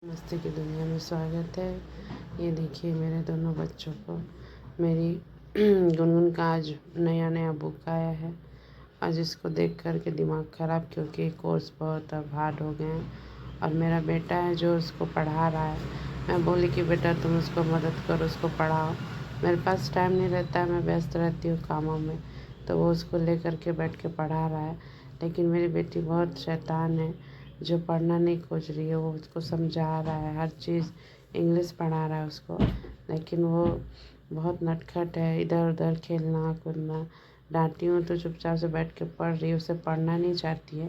मस्ती की दुनिया में स्वागत है। ये देखिए मेरे दोनों बच्चों को। मेरी गुनगुन का आज नया नया बुक आया है। आज इसको देख कर के दिमाग ख़राब, क्योंकि कोर्स बहुत अब हार्ड हो गए हैं। और मेरा बेटा है जो उसको पढ़ा रहा है। मैं बोली कि बेटा तुम उसको मदद करो, उसको पढ़ाओ। मेरे पास टाइम नहीं रहता है, मैं व्यस्त रहती हूँ कामों में। तो वो उसको ले कर के बैठ के पढ़ा रहा है। लेकिन मेरी बेटी बहुत शैतान है, जो पढ़ना नहीं खोज रही है। वो उसको समझा रहा है हर चीज़, इंग्लिश पढ़ा रहा है उसको, लेकिन वो बहुत नटखट है। इधर उधर खेलना कूदना। डांटी हूँ तो चुपचाप से बैठ के पढ़ रही है। उसे पढ़ना नहीं चाहती है,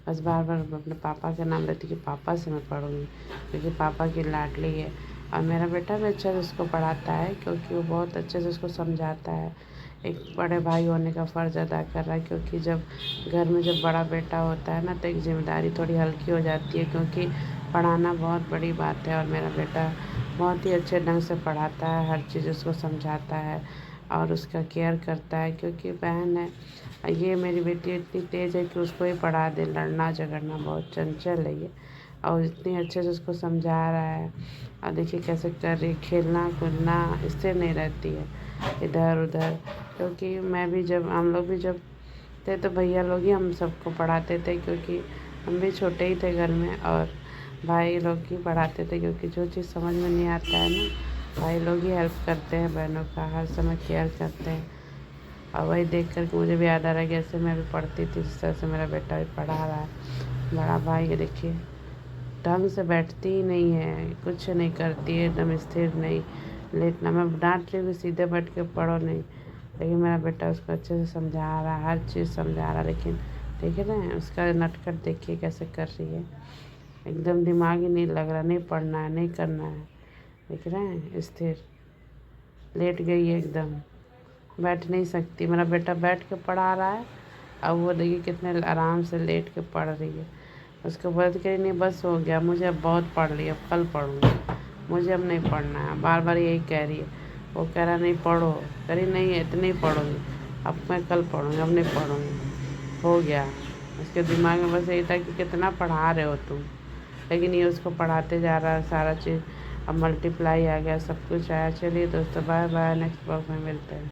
बस बार बार अपने पापा का नाम लेती है कि पापा से मैं पढ़ूँगी, क्योंकि पापा की लाडली है। और मेरा बेटा भी अच्छे से उसको पढ़ाता है, क्योंकि वो बहुत अच्छे से उसको समझाता है। एक बड़े भाई होने का फ़र्ज़ अदा कर रहा है, क्योंकि जब घर में जब बड़ा बेटा होता है ना, तो एक ज़िम्मेदारी थोड़ी हल्की हो जाती है, क्योंकि पढ़ाना बहुत बड़ी बात है। और मेरा बेटा बहुत ही अच्छे ढंग से पढ़ाता है, हर चीज़ उसको समझाता है और उसका केयर करता है, क्योंकि बहन है। ये मेरी बेटी इतनी तेज़ है कि उसको ही पढ़ा दे। लड़ना झगड़ना, बहुत चंचल है ये, और इतनी अच्छे से उसको समझा रहा है। और देखिए कैसे कर रही, खेलना कूदना इससे नहीं रहती है, इधर उधर। क्योंकि मैं भी जब हम लोग भी जब थे तो भैया लोग ही हम सबको पढ़ाते थे, क्योंकि हम भी छोटे ही थे घर में। और भाई लोग ही पढ़ाते थे, क्योंकि जो चीज़ समझ में नहीं आता है ना, भाई लोग ही हेल्प करते हैं, बहनों का हर समय केयर करते हैं। और वही देख कर के मुझे भी याद आ रहा है कि ऐसे मैं भी पढ़ती थी, जिस तरह से मेरा बेटा भी पढ़ा रहा है। बड़ा भाई ये देखिए ढंग से बैठती ही नहीं है, कुछ नहीं करती है, एकदम स्थिर नहीं। लेटना, मैं डांट रही हूँ सीधे बैठ के पढ़ो नहीं, लेकिन मेरा बेटा उसको अच्छे से समझा रहा है, हर चीज़ समझा रहा है। लेकिन देख रहे हैं उसका नटखट, देखिए कैसे कर रही है। एकदम दिमाग ही नहीं लग रहा, नहीं पढ़ना है नहीं करना है। देख रहे हैं स्थिर, लेट गई है एकदम, बैठ नहीं सकती। मेरा बेटा बैठ के पढ़ा रहा है, अब वो देखिए कितने आराम से लेट के पढ़ रही है। उसको बोलती करी नहीं बस हो गया, मुझे अब बहुत पढ़ ली, अब कल पढ़ूँगी, मुझे अब नहीं पढ़ना है। बार बार यही कह रही है। वो कह रहा नहीं पढ़ो, करी नहीं इतनी पढ़ूँगी, अब मैं कल पढ़ूँगी, अब नहीं पढ़ूँगी। हो गया। उसके दिमाग में बस यही था कि कितना पढ़ा रहे हो तुम, लेकिन ये उसको पढ़ाते जा रहा है सारा चीज़। अब मल्टीप्लाई आ गया, सब कुछ आया। चलिए दोस्तों, बाय बाय, नेक्स्ट ब्लॉग में मिलते हैं।